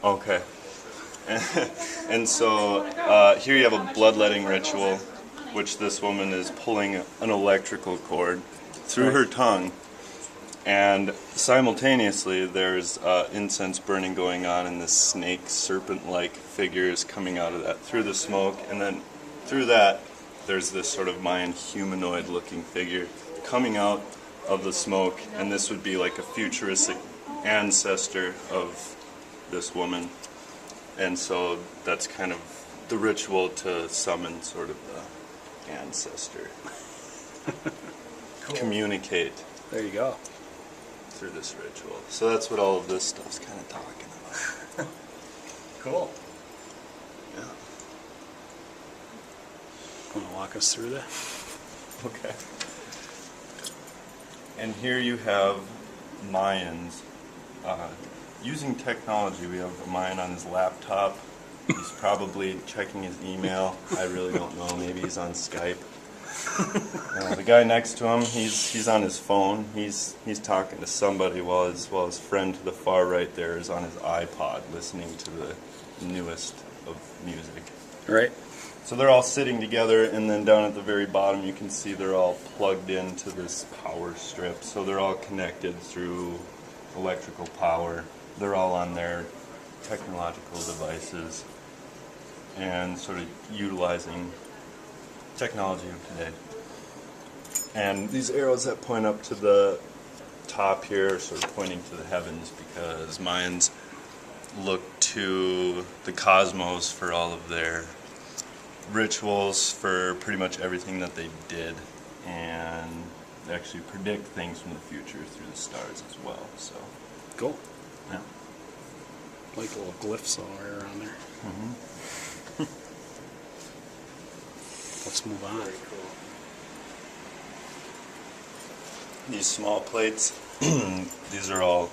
Okay. And so here you have a bloodletting ritual, which this woman is pulling an electrical cord through her tongue, and simultaneously there's incense burning going on, and this snake, serpent-like figure is coming out of that through the smoke, and then through that there's this sort of Mayan humanoid-looking figure coming out of the smoke, and this would be like a futuristic ancestor of this woman. And so that's kind of the ritual to summon sort of the ancestor. Cool. Communicate. There you go. Through this ritual. So that's what all of this stuff's kind of talking about. Cool. Yeah. Want to walk us through that? Okay. And here you have Mayans. Using technology, we have a Mayan on his laptop. He's probably checking his email. I really don't know. Maybe he's on Skype. The guy next to him, he's on his phone. He's talking to somebody while his friend to the far right there is on his iPod listening to the newest of music. Right. So they're all sitting together, and then down at the very bottom you can see they're all plugged into this power strip. So they're all connected through electrical power. They're all on their technological devices and sort of utilizing technology of today. And these arrows that point up to the top here are sort of pointing to the heavens, because Mayans look to the cosmos for all of their rituals, for pretty much everything that they did, and they actually predict things from the future through the stars as well. So cool. Yeah. Like a little glyph somewhere around there. Mm-hmm. Let's move on. Very cool. These small plates, these are all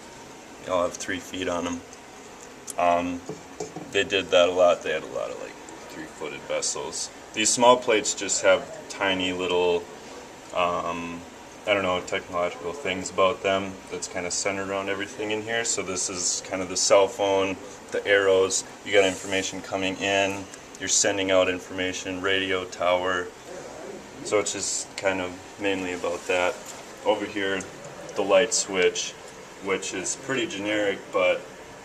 have 3 feet on them. They did that a lot. They had a lot of like 3-footed vessels. These small plates just have tiny little, I don't know, technological things about them that's kind of centered around everything in here. So this is kind of the cell phone, the arrows. You got information coming in. You're sending out information, radio tower. So it's just kind of mainly about that. Over here, the light switch, which is pretty generic, but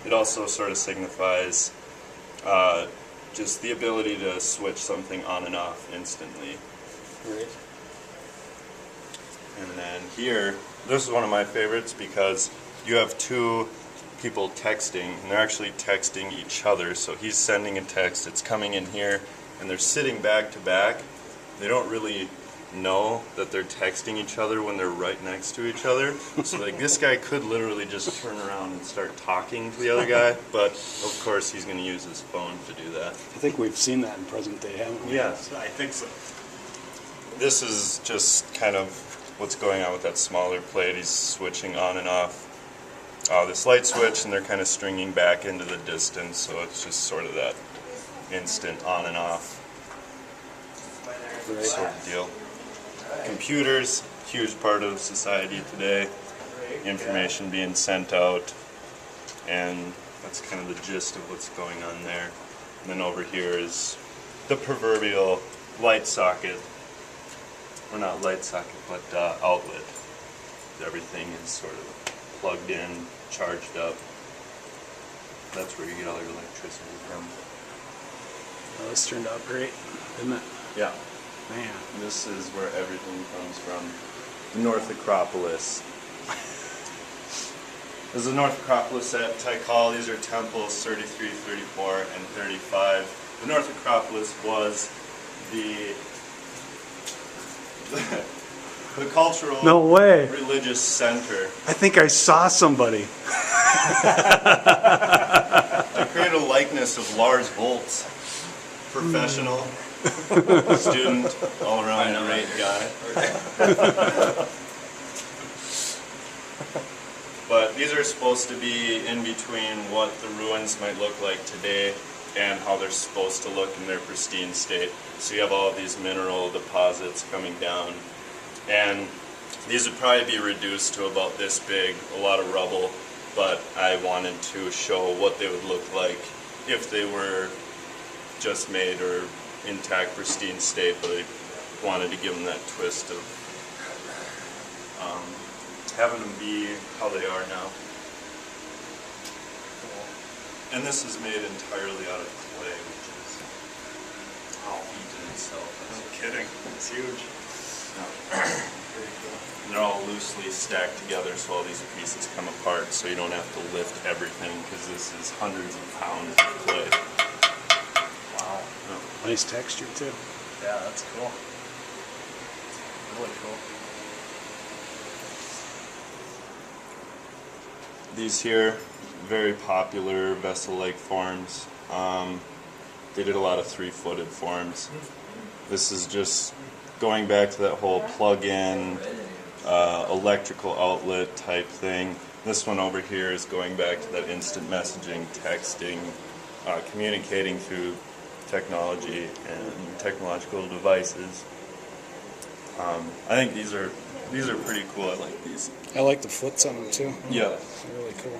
it also sort of signifies just the ability to switch something on and off instantly. Right. And then here, this is one of my favorites because you have 2 people texting, and they're actually texting each other. So he's sending a text, it's coming in here, and they're sitting back to back. They don't really know that they're texting each other when they're right next to each other. So like this guy could literally just turn around and start talking to the other guy, but of course he's going to use his phone to do that. I think we've seen that in present day, haven't we? Yes, I think so. This is just kind of what's going on with that smaller plate. He's switching on and off this light switch, and they're kind of stringing back into the distance, so it's just sort of that instant on and off sort of deal. Computers, huge part of society today. Information being sent out, and that's kind of the gist of what's going on there. And then over here is the proverbial light socket, or not light socket, but outlet. Everything is sort of plugged in, charged up. That's where you get all your electricity from. Well, this turned out great, didn't it? Yeah. Man. This is where everything comes from. The North Acropolis. This is the North Acropolis at Tikal. These are temples 33, 34, and 35. The North Acropolis was the cultural, No way. religious center. I think I saw somebody. I created a likeness of Lars Volts, professional, student, all around great guy. But these are supposed to be in between what the ruins might look like today and how they're supposed to look in their pristine state. So you have all of these mineral deposits coming down, and these would probably be reduced to about this big, a lot of rubble, but I wanted to show what they would look like if they were just made or intact, pristine state, but I wanted to give them that twist of having them be how they are now. And this is made entirely out of clay, which is heat in itself. No kidding. It's huge. And they're all loosely stacked together, so all these pieces come apart, so you don't have to lift everything, because this is hundreds of pounds of clay. Wow. Yeah. Nice texture too. Yeah, that's cool. Really cool. These here, very popular vessel-like forms. They did a lot of three-footed forms. This is just going back to that whole plug-in, electrical outlet type thing. This one over here is going back to that instant messaging, texting, communicating through technology and technological devices. I think these are pretty cool. I like these. I like the foots on them too. Yeah. They're really cool.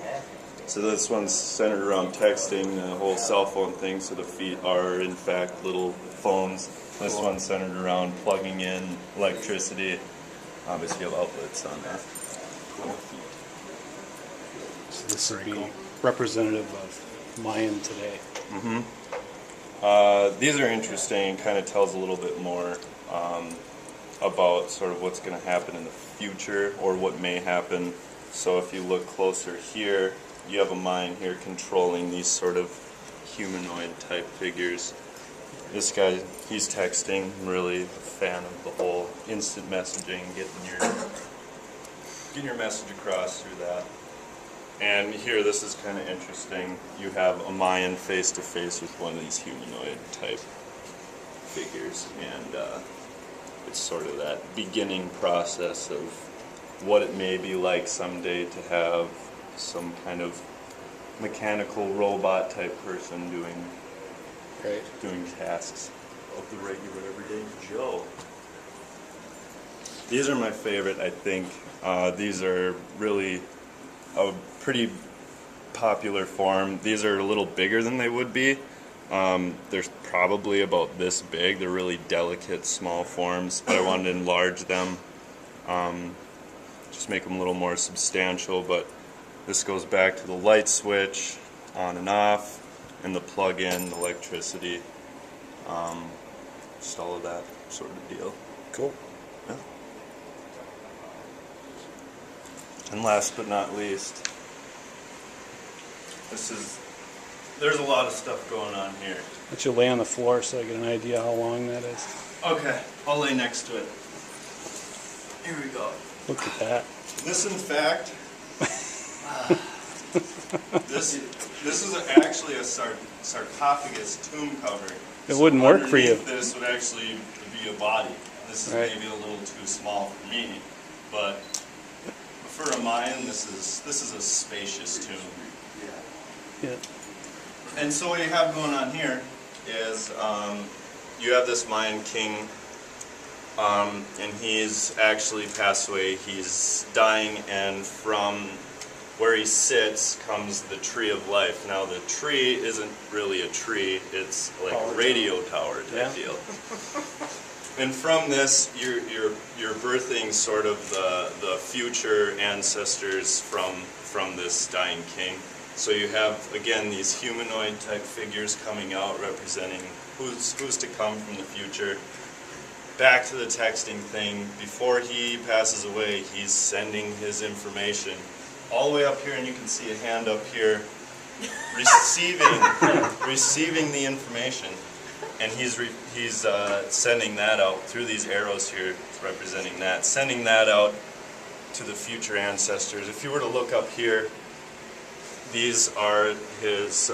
So this one's centered around texting, the whole cell phone thing, so the feet are in fact little phones. This one's centered around plugging in electricity. Obviously you have outlets on the feet. So this would be representative of Mayan today. These are interesting, kind of tells a little bit more about sort of what's going to happen in the future or what may happen. So if you look closer here, you have a Mayan here controlling these sort of humanoid type figures. This guy, he's texting. I'm really a fan of the whole instant messaging, getting your message across through that. And here, this is kind of interesting. You have a Mayan face to face with one of these humanoid type figures, and it's sort of that beginning process of what it may be like someday to have some kind of mechanical robot type person doing tasks of the regular everyday Joe. These are my favorite, I think. These are really a pretty popular form. These are a little bigger than they would be. They're probably about this big. They're really delicate, small forms, but I wanted to enlarge them, just make them a little more substantial. But this goes back to the light switch, on and off, and the plug-in, electricity, just all of that sort of deal. Cool. Yeah. And last but not least, there's a lot of stuff going on here. Let you lay on the floor so I get an idea how long that is. Okay, I'll lay next to it. Here we go. Look at that. This, in fact, this is actually a sarcophagus tomb cover. It wouldn't work for you. Underneath this would actually be a body. This is maybe a little too small for me, but for a Mayan, this is a spacious tomb. Yeah. And so what you have going on here is you have this Mayan king, and he's actually passed away. He's dying, and from where he sits comes the tree of life. Now the tree isn't really a tree; it's like a radio tower type deal. And from this, you're birthing sort of the future ancestors from this dying king. So you have, again, these humanoid type figures coming out representing who's to come from the future. Back to the texting thing, before he passes away, he's sending his information all the way up here, and you can see a hand up here receiving the information, and he's sending that out through these arrows here, representing that, sending that out to the future ancestors. If you were to look up here, these are his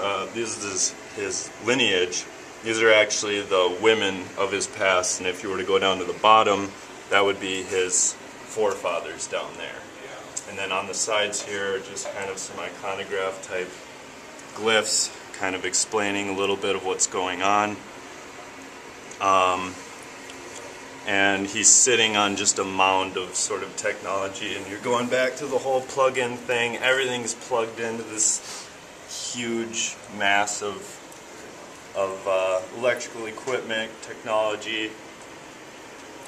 lineage. These are actually the women of his past, and if you were to go down to the bottom, that would be his forefathers down there. And then on the sides here are just kind of some iconograph type glyphs, kind of explaining a little bit of what's going on. and he's sitting on just a mound of sort of technology, and you're going back to the whole plug-in thing. Everything's plugged into this huge mass of electrical equipment, technology.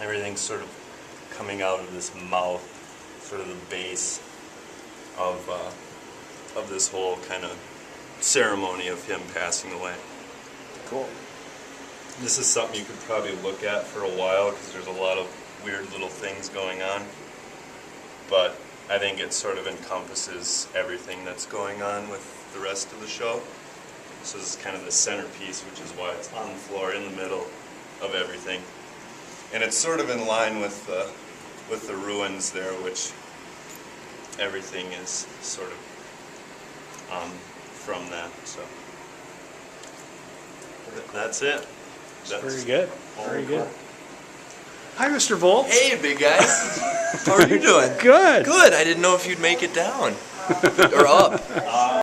Everything's sort of coming out of this mouth, sort of the base of this whole kind of ceremony of him passing away. Cool. This is something you could probably look at for a while because there's a lot of weird little things going on. But I think it sort of encompasses everything that's going on with the rest of the show. So this is kind of the centerpiece, which is why it's on the floor in the middle of everything. And it's sort of in line with the ruins there, which everything is sort of from that. So that's it. That's Very good. Very all. good. Hi, Mr. Volt. Hey, big guy. How are you doing? Good. Good. I didn't know if you'd make it down or up.